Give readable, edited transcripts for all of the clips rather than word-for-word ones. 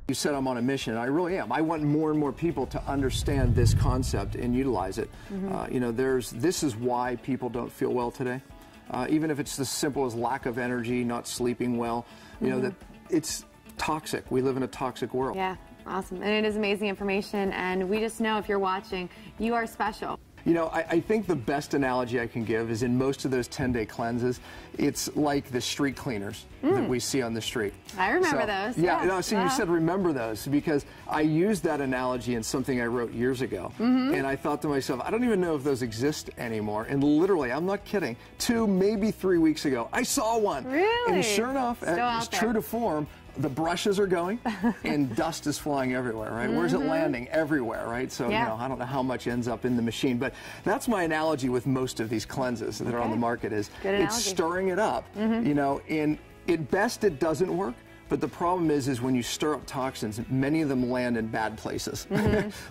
You said I'm on a mission, and I really am. I want more and more people to understand this concept and utilize it. You know, this is why people don't feel well today. Even if it's as simple as lack of energy, not sleeping well, you know, that it's toxic. We live in a toxic world. Yeah, awesome. And it is amazing information, and we just know if you're watching, you are special. You know, I think the best analogy I can give is in most of those 10-day cleanses, it's like the street cleaners that we see on the street. I remember those. Yeah, no, so you said remember those, because I used that analogy in something I wrote years ago. And I thought to myself, I don't even know if those exist anymore. And literally, I'm not kidding, 2, maybe 3 weeks ago, I saw one. Really? And sure enough, it's true to form. The brushes are going, and dust is flying everywhere, right? Where's it landing? Everywhere, right? So, you know, I don't know how much ends up in the machine, but that's my analogy with most of these cleanses that are on the market is it's stirring it up, you know, and at best it doesn't work. But the problem is when you stir up toxins, many of them land in bad places,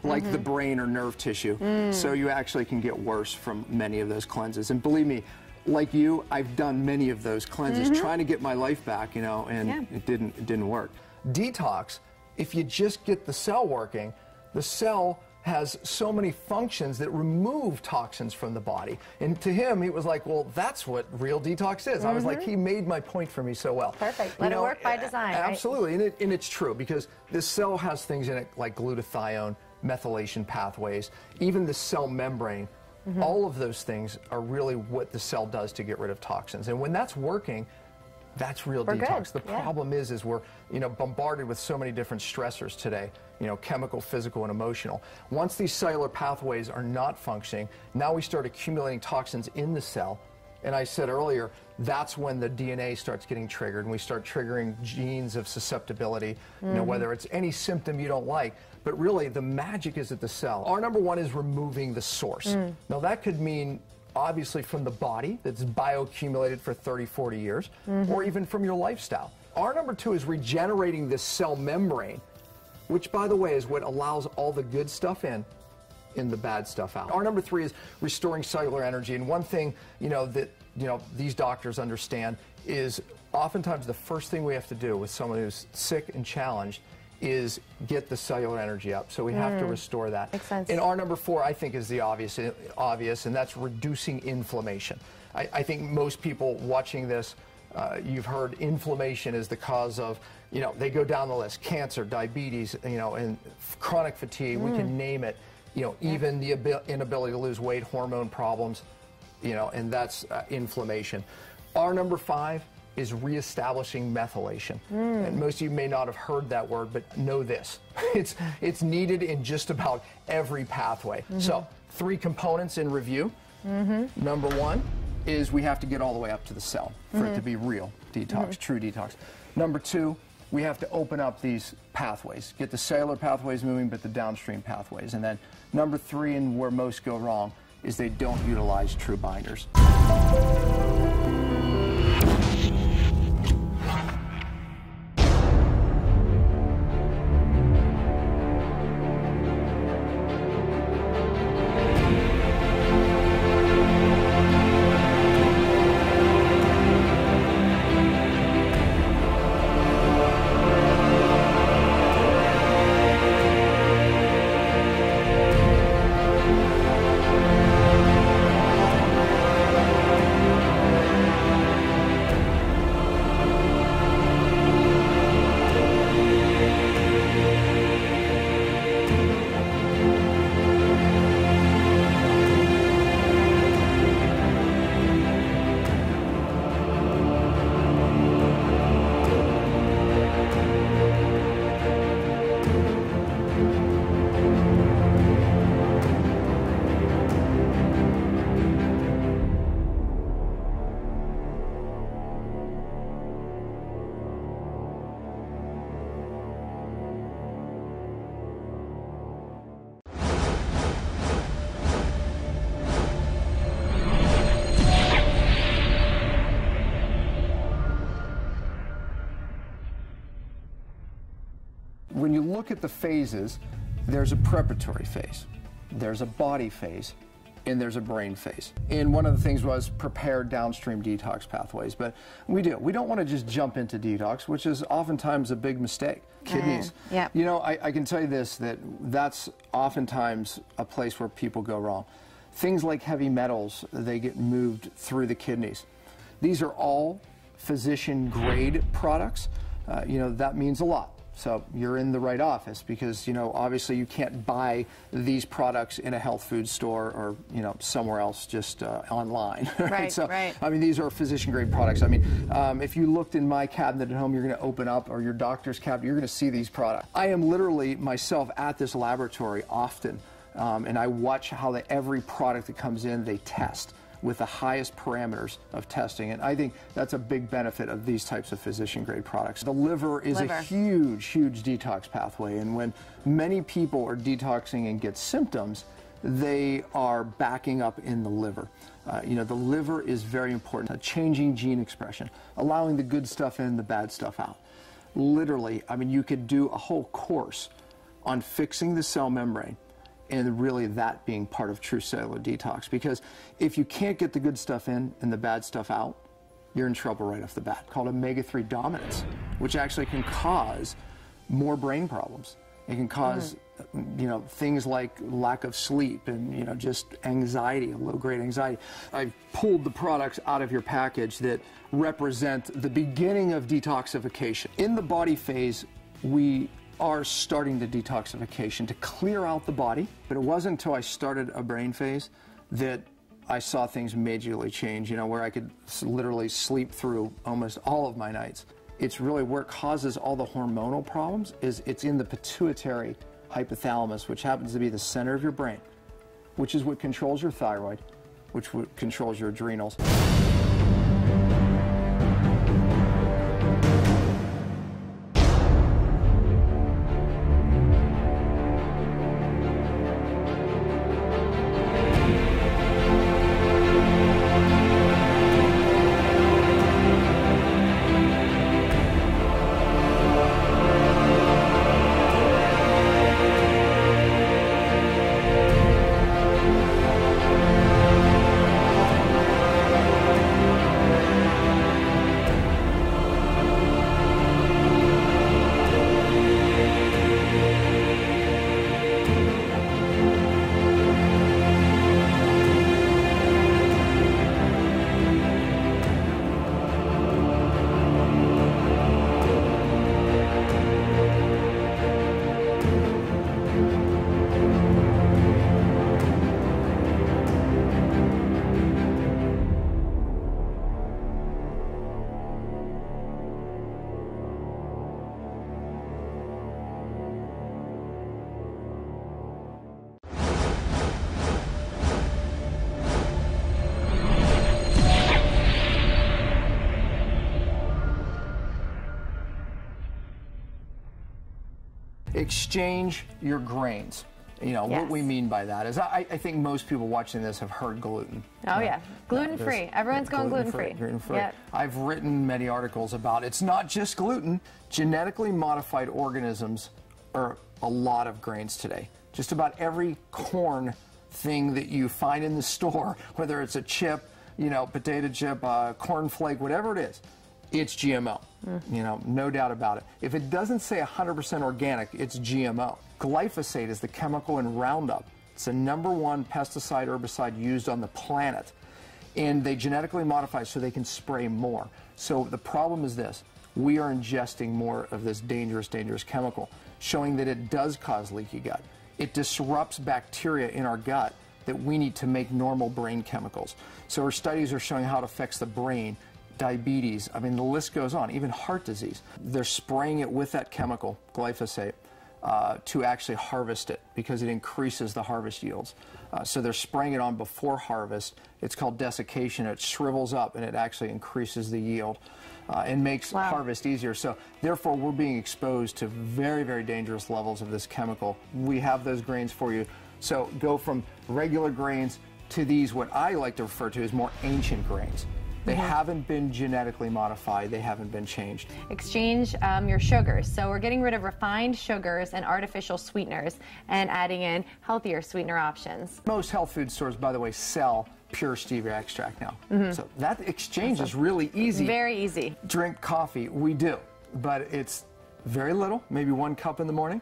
like the brain or nerve tissue. So you actually can get worse from many of those cleanses. And believe me, like you, I've done many of those cleanses trying to get my life back, you know, and it didn't work. Detox, if you just get the cell working, the cell has so many functions that remove toxins from the body. And to him, he was like, well, that's what real detox is. I was like, he made my point for me so well. Perfect. Let it work by design. Absolutely, right? and it's true, because this cell has things in it like glutathione, methylation pathways, even the cell membrane. All of those things are really what the cell does to get rid of toxins. And when that's working, that's real detox. The problem is we're, you know, bombarded with so many different stressors today, you know, chemical, physical, and emotional. Once these cellular pathways are not functioning, now we start accumulating toxins in the cell. And I said earlier, that's when the DNA starts getting triggered, and we start triggering genes of susceptibility, you know, whether it's any symptom you don't like. But really, the magic is at the cell. Our number one is removing the source. Now, that could mean, obviously, from the body that's bioaccumulated for 30, 40 years, or even from your lifestyle. Our number two is regenerating this cell membrane, which, by the way, is what allows all the good stuff in the bad stuff out. Our number three is restoring cellular energy. And one thing, you know, that, you know, these doctors understand is oftentimes the first thing we have to do with someone who's sick and challenged is get the cellular energy up. So we have to restore that. Makes sense. And our number four, I think, is the obvious, and that's reducing inflammation. I think most people watching this, you've heard inflammation is the cause of, you know, they go down the list, cancer, diabetes, you know, and chronic fatigue, we can name it, you know, even the inability to lose weight, hormone problems, you know, and that's inflammation. Our number five is reestablishing methylation. And most of you may not have heard that word, but know this. It's needed in just about every pathway. So 3 components in review. Number one is we have to get all the way up to the cell for it to be real detox, true detox. Number two, we have to open up these pathways, get the cellular pathways moving, but the downstream pathways. And then number three, and where most go wrong, is they don't utilize true binders. When you look at the phases, there's a preparatory phase, there's a body phase, and there's a brain phase. And one of the things was prepare downstream detox pathways. But we don't want to just jump into detox, which is oftentimes a big mistake. Kidneys. Yeah. You know, I can tell you this, that's oftentimes a place where people go wrong. Things like heavy metals, they get moved through the kidneys. These are all physician-grade products. You know, that means a lot. So you're in the right office because, you know, obviously you can't buy these products in a health food store or, you know, somewhere else just online. Right, so, right. I mean, these are physician-grade products. I mean, if you looked in my cabinet at home, you're going to open up, or your doctor's cabinet, you're going to see these products. I am literally myself at this laboratory often, and I watch how every product that comes in, they test with the highest parameters of testing. And I think that's a big benefit of these types of physician-grade products. The liver is a huge, huge detox pathway. And when many people are detoxing and get symptoms, they are backing up in the liver. You know, the liver is very important. Changing gene expression, allowing the good stuff in, the bad stuff out. Literally, I mean, you could do a whole course on fixing the cell membrane, and really that being part of true cellular detox. Because if you can't get the good stuff in and the bad stuff out, you're in trouble right off the bat. Called omega-3 dominance, which actually can cause more brain problems. It can cause, you know, things like lack of sleep and, you know, just anxiety, low-grade anxiety. I pulled the products out of your package that represent the beginning of detoxification. In the body phase, we are starting the detoxification to clear out the body, but it wasn't until I started a brain phase that I saw things majorly change, you know, where I could literally sleep through almost all of my nights. It's really where it causes all the hormonal problems, is it's in the pituitary hypothalamus, which happens to be the center of your brain, which is what controls your thyroid, which controls your adrenals. Exchange your grains. You know, what we mean by that is, I think most people watching this have heard gluten. Oh, yeah. Gluten-free. Everyone's going gluten-free. Gluten-free. Yep. I've written many articles about it's not just gluten. Genetically modified organisms are a lot of grains today. Just about every corn thing that you find in the store, whether it's a chip, you know, potato chip, corn flake, whatever it is, it's GMO. You know, no doubt about it. If it doesn't say 100% organic, it's GMO. Glyphosate is the chemical in Roundup. It's the #1 pesticide, herbicide used on the planet. And they genetically modify so they can spray more. So the problem is this: we are ingesting more of this dangerous, dangerous chemical, showing that it does cause leaky gut. It disrupts bacteria in our gut that we need to make normal brain chemicals. So our studies are showing how it affects the brain, diabetes, I mean, the list goes on, even heart disease. They're spraying it with that chemical, glyphosate, to actually harvest it because it increases the harvest yields. So they're spraying it on before harvest. It's called desiccation. It shrivels up and it actually increases the yield and makes harvest easier. So therefore, we're being exposed to very, very dangerous levels of this chemical. We have those grains for you. So go from regular grains to these, what I like to refer to as more ancient grains. They haven't been genetically modified. They haven't been changed. Exchange your sugars. So we're getting rid of refined sugars and artificial sweeteners and adding in healthier sweetener options. Most health food stores, by the way, sell pure stevia extract now. So that exchange is really easy. Very easy. Drink coffee, we do, but it's very little, maybe 1 cup in the morning.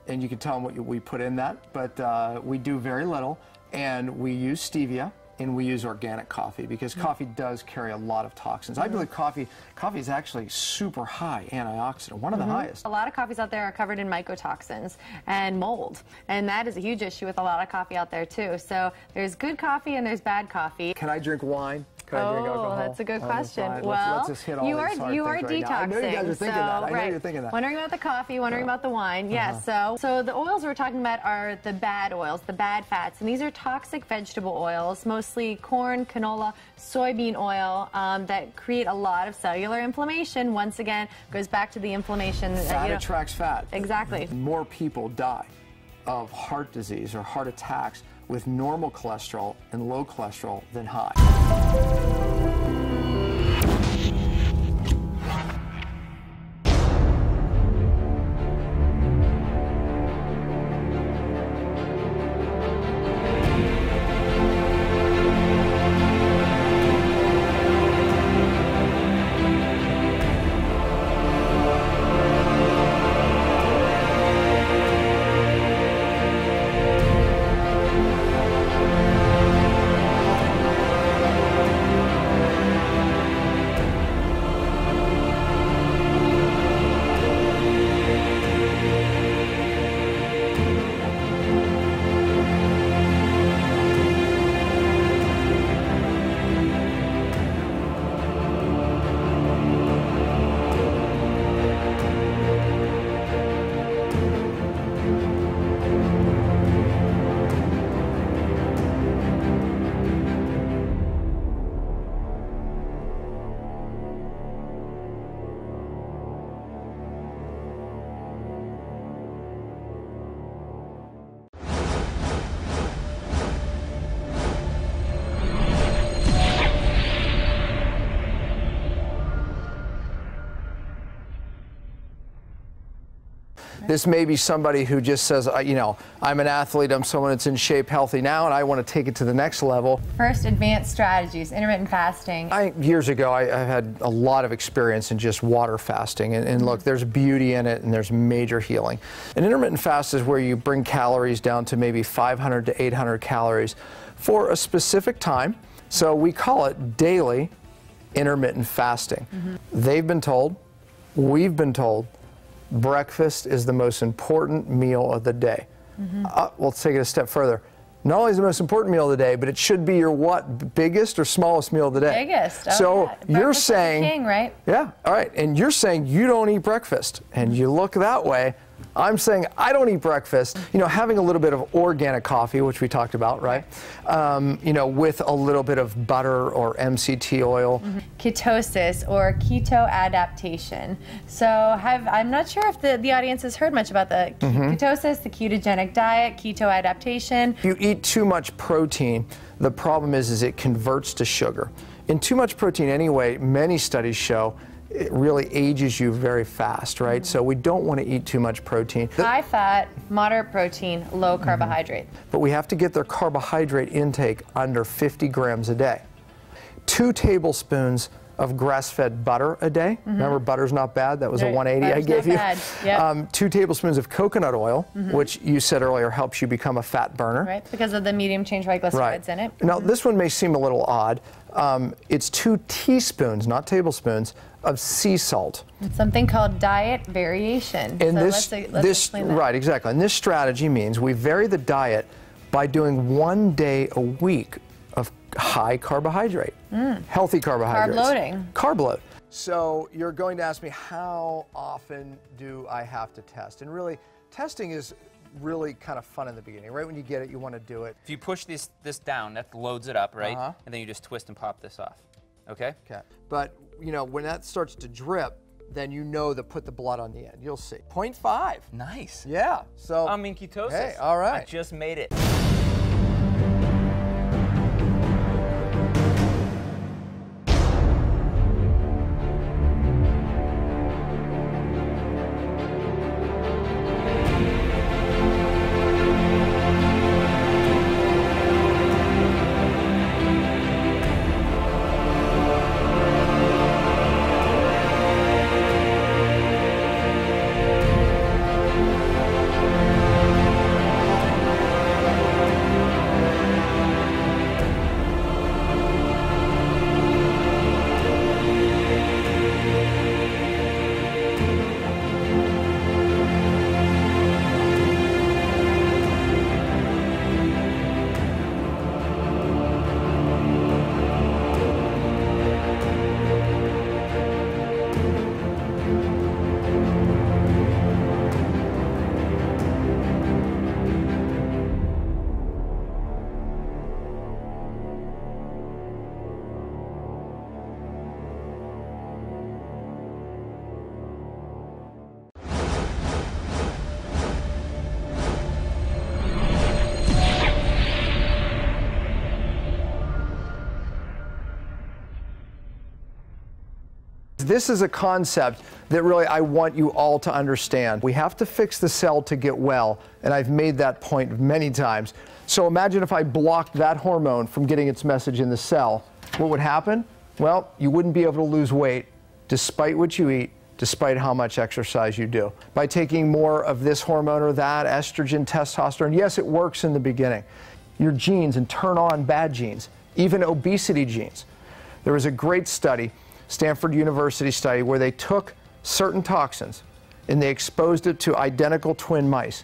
And you can tell them what we put in that, but we do very little, and we use stevia. And we use organic coffee because coffee does carry a lot of toxins. I believe coffee is actually super high antioxidant, one of the highest. A lot of coffees out there are covered in mycotoxins and mold, and that is a huge issue with a lot of coffee out there too. So there's good coffee and there's bad coffee. Can I drink wine? Can I drink alcohol? That's a good question. Well, let's just hit all you these are hard detoxing. Right, I know you guys are thinking that. I know you're thinking that. Wondering about the coffee, wondering about the wine. Yes. So the oils we're talking about are the bad oils, the bad fats, and these are toxic vegetable oils, mostly corn, canola, soybean oil, that create a lot of cellular inflammation. Once again, goes back to the inflammation. Fat attracts fat. Exactly. More people die of heart disease or heart attacks with normal cholesterol and low cholesterol than high. This may be somebody who just says, you know, I'm an athlete, I'm someone that's in shape, healthy now, and I want to take it to the next level. First, advanced strategies, intermittent fasting. Years ago, I had a lot of experience in just water fasting, and look, there's beauty in it, and there's major healing. An intermittent fast is where you bring calories down to maybe 500 to 800 calories for a specific time, so we call it daily intermittent fasting. They've been told, we've been told, breakfast is the most important meal of the day. Let's take it a step further. Not only is it the most important meal of the day, but it should be your what? Biggest or smallest meal of the day? Biggest. Oh, so yeah. you're saying, king, right? Yeah, all right. And you're saying you don't eat breakfast, and you look that way. I'm saying I don't eat breakfast. You know, having a little bit of organic coffee, which we talked about, right? You know, with a little bit of butter or MCT oil. Ketosis or keto adaptation. So I'm not sure if the audience has heard much about the ketosis, the ketogenic diet, keto adaptation. If you eat too much protein, the problem is it converts to sugar. And too much protein anyway, many studies show, it really ages you very fast, right? So we don't want to eat too much protein. High fat, moderate protein, low carbohydrate. But we have to get their carbohydrate intake under 50 grams a day. 2 tablespoons of grass-fed butter a day. Remember, butter's not bad. That was a 180 I gave you. Yep. 2 tablespoons of coconut oil, which you said earlier helps you become a fat burner. Right, because of the medium chain triglycerides in it. Now, this one may seem a little odd. It's 2 teaspoons, not tablespoons, of sea salt. It's something called diet variation. And so let's explain that. Right, exactly. And this strategy means we vary the diet by doing 1 day a week of high carbohydrate, healthy carbohydrates. Carb loading. Carb load. So you're going to ask me, how often do I have to test? And really, testing is really kind of fun in the beginning. Right when you get it, you want to do it. If you push this down, that loads it up, right? And then you just twist and pop this off. Okay? Okay. But, you know, when that starts to drip, then you know to put the blood on the end. You'll see. 0.5. Nice. Yeah. So I'm in ketosis. Hey, all right. I just made it. this is a concept that really I want you all to understand. We have to fix the cell to get well, and I've made that point many times. So imagine if I blocked that hormone from getting its message in the cell. What would happen? Well, you wouldn't be able to lose weight despite what you eat, despite how much exercise you do. By taking more of this hormone or that, estrogen, testosterone, yes, it works in the beginning. Your genes, and turn on bad genes, even obesity genes. There was a great study, Stanford University study, where they took certain toxins and they exposed it to identical twin mice,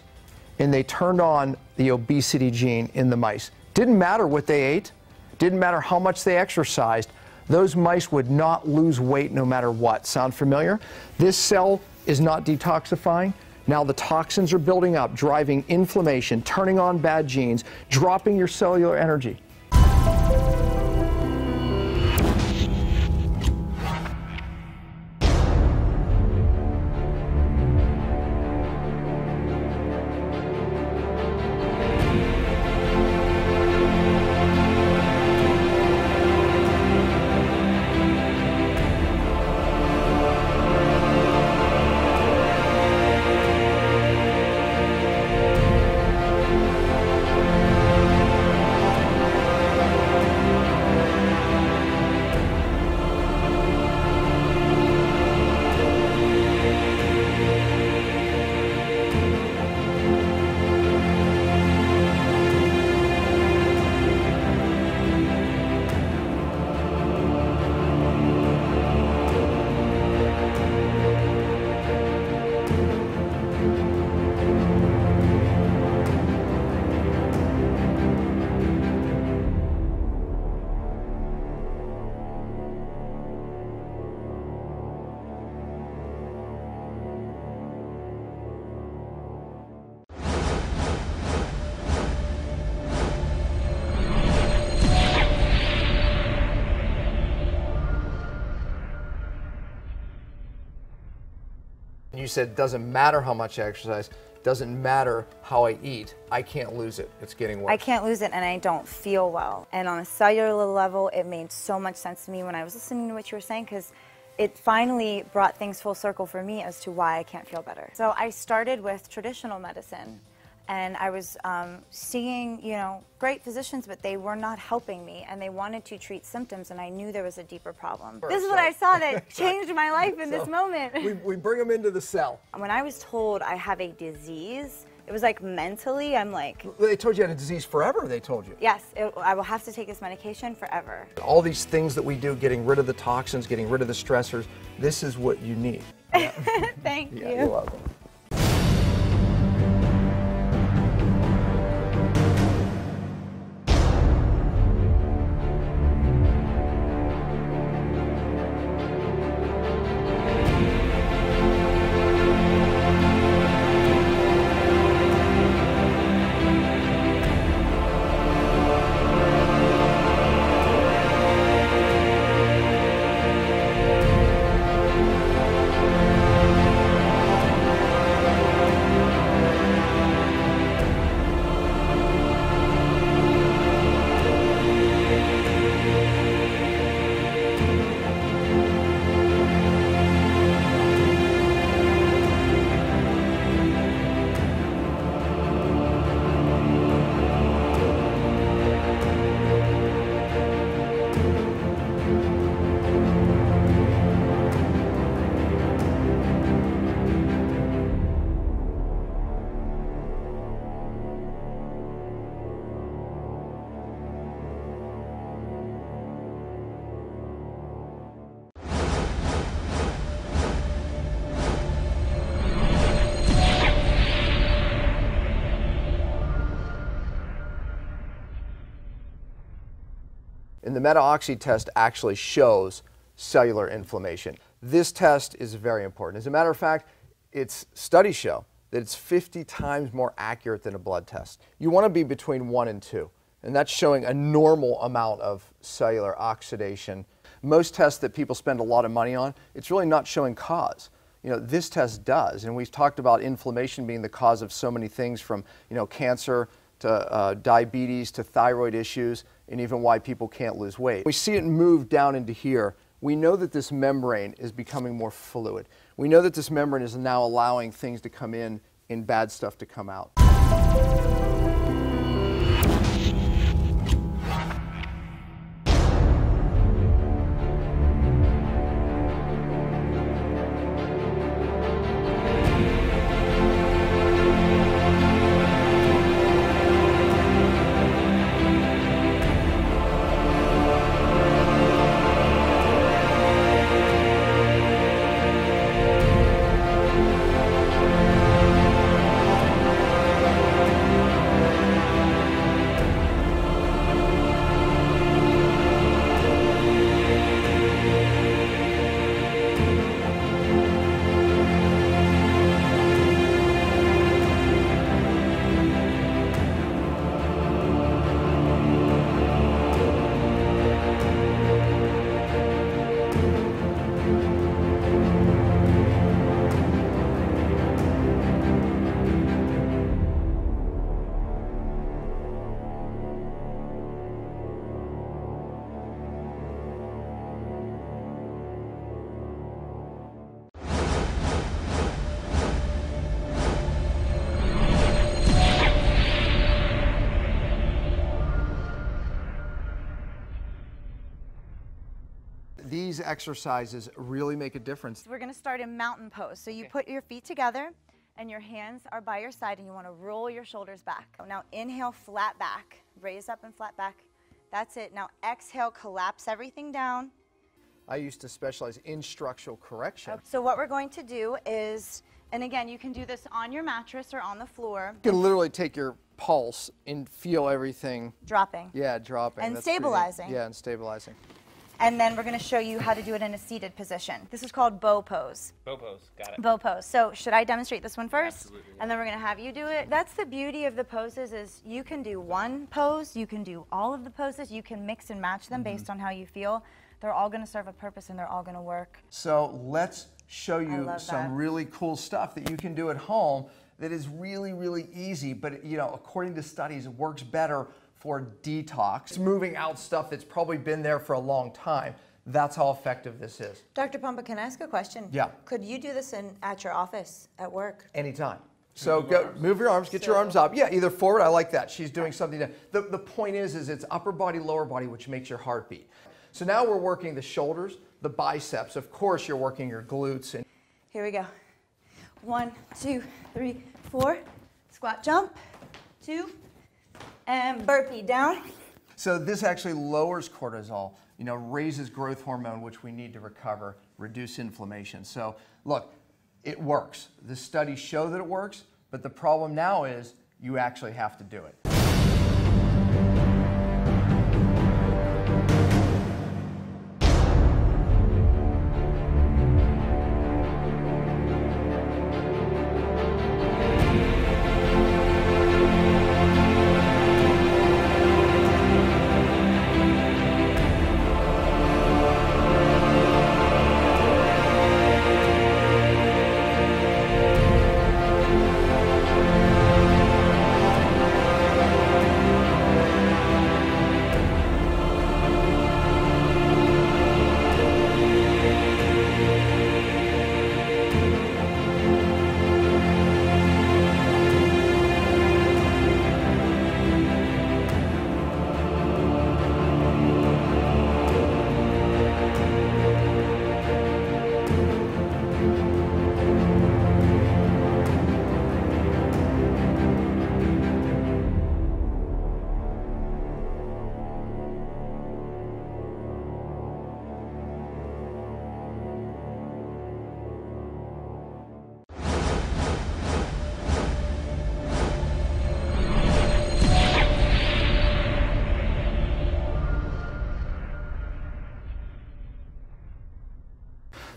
and they turned on the obesity gene in the mice. Didn't matter what they ate, didn't matter how much they exercised, those mice would not lose weight no matter what. Sound familiar? This cell is not detoxifying. Now the toxins are building up, driving inflammation, turning on bad genes, dropping your cellular energy. You said it doesn't matter how much I exercise, doesn't matter how I eat, I can't lose it. It's getting worse. I can't lose it, and I don't feel well. And on a cellular level, it made so much sense to me when I was listening to what you were saying, because it finally brought things full circle for me as to why I can't feel better. So I started with traditional medicine, and I was seeing, great physicians, but they were not helping me, and they wanted to treat symptoms, and I knew there was a deeper problem. This is what I saw that changed my life in this moment. We bring them into the cell. When I was told I have a disease, it was like mentally, I'm like... They told you you had a disease forever, they told you. Yes, I will have to take this medication forever. All these things that we do, getting rid of the toxins, getting rid of the stressors, this is what you need. Yeah. Thank you. You're welcome. And the MetaOxy test actually shows cellular inflammation. This test is very important. As a matter of fact, its studies show that it's 50 times more accurate than a blood test. You want to be between 1 and 2, and that's showing a normal amount of cellular oxidation. Most tests that people spend a lot of money on, it's really not showing cause. This test does, and we've talked about inflammation being the cause of so many things, from cancer to diabetes to thyroid issues, and even why people can't lose weight. We see it move down into here we know that this membrane is becoming more fluid. We know that this membrane is now allowing things to come in and bad stuff to come out. These exercises really make a difference. We're going to start in mountain pose. So you put your feet together and your hands are by your side and you want to roll your shoulders back. Now inhale, flat back. Raise up and flat back. That's it. Now exhale, collapse everything down. I used to specialize in structural correction. So what we're going to do is, and again, you can do this on your mattress or on the floor. You can literally take your pulse and feel everything. Dropping. Yeah, dropping. And That's stabilizing. Yeah, and stabilizing. And then we're going to show you how to do it in a seated position. This is called bow pose. Bow pose, got it. Bow pose. So should I demonstrate this one first? Absolutely, yeah. And then we're going to have you do it. That's the beauty of the poses is you can do one pose, you can do all of the poses, you can mix and match them based on how you feel. They're all going to serve a purpose and they're all going to work. So let's show you some that. really cool stuff that you can do at home that is really, really easy, but you know, according to studies, it works better for detox. It's moving out stuff that's probably been there for a long time. That's how effective this is. Dr. Pompa, can I ask a question? Yeah. Could you do this at your office, at work? Anytime. So go, move your arms, get your arms up. Yeah, either forward, I like that. She's doing something. The point is it's upper body, lower body, which makes your heart beat. So now we're working the shoulders, the biceps. Of course, you're working your glutes. And here we go. 1, 2, 3, 4. Squat, jump. 2. And burpee down. so this actually lowers cortisol, you know, raises growth hormone, which we need to recover, reduce inflammation. So look, it works. The studies show that it works, but the problem now is you actually have to do it.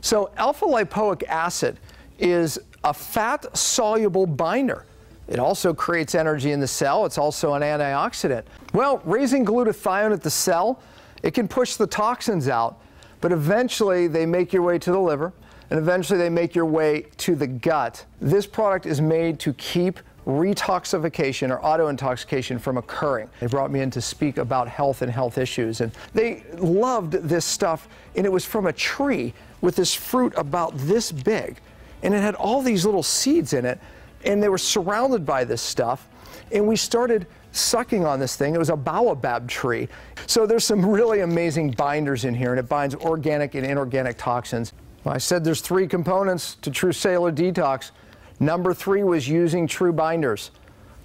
So alpha-lipoic acid is a fat-soluble binder. It also creates energy in the cell. It's also an antioxidant. Well, raising glutathione at the cell, it can push the toxins out, but eventually they make your way to the liver, and eventually they make your way to the gut. This product is made to keep retoxification or auto-intoxication from occurring. They brought me in to speak about health and health issues, and they loved this stuff, and it was from a tree with this fruit about this big, and it had all these little seeds in it, and they were surrounded by this stuff, and we started sucking on this thing. It was a baobab tree. So there's some really amazing binders in here, and it binds organic and inorganic toxins. Well, I said there's 3 components to True+Cellular+Detox. Number 3 was using true binders.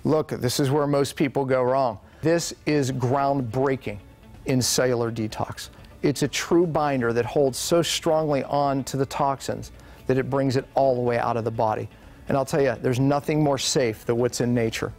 Look, this is where most people go wrong. This is groundbreaking in cellular detox. It's a true binder that holds so strongly on to the toxins that it brings it all the way out of the body. And I'll tell you, there's nothing more safe than what's in nature.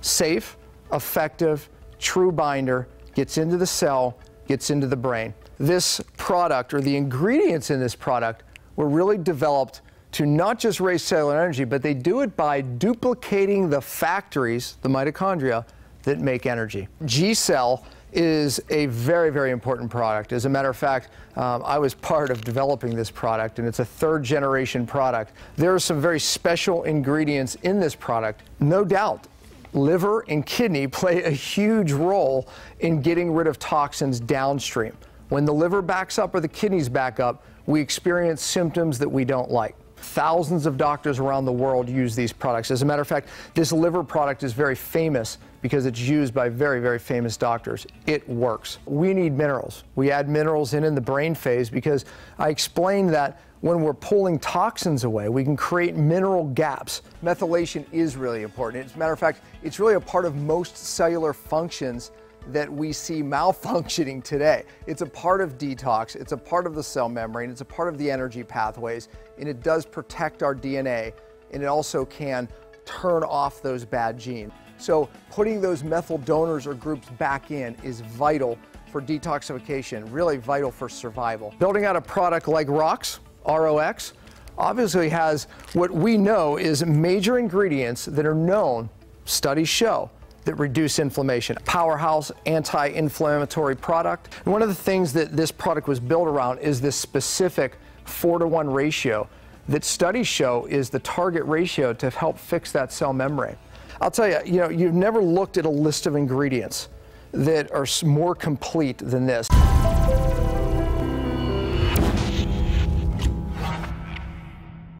Safe, effective, true binder, gets into the cell, gets into the brain. This product, or the ingredients in this product, were really developed to not just raise cellular energy, but they do it by duplicating the factories, the mitochondria, that make energy. G-Cell is a very, very important product. As a matter of fact, I was part of developing this product, and it's a 3rd-generation product. There are some very special ingredients in this product. No doubt, liver and kidney play a huge role in getting rid of toxins downstream. When the liver backs up or the kidneys back up, we experience symptoms that we don't like. Thousands of doctors around the world use these products. As a matter of fact, this liver product is very famous because it's used by very, very famous doctors. It works. We need minerals. We add minerals in the brain phase because I explained that when we're pulling toxins away, we can create mineral gaps. Methylation is really important. As a matter of fact, it's really a part of most cellular functions that we see malfunctioning today. It's a part of detox, it's a part of the cell membrane, it's a part of the energy pathways, and it does protect our DNA, and it also can turn off those bad genes. So putting those methyl donors or groups back in is vital for detoxification, really vital for survival. Building out a product like ROX, R-O-X, obviously has what we know is major ingredients that are known, studies show, that reduce inflammation. Powerhouse anti-inflammatory product. And one of the things that this product was built around is this specific 4-to-1 ratio that studies show is the target ratio to help fix that cell membrane. I'll tell you, you've never looked at a list of ingredients that are more complete than this.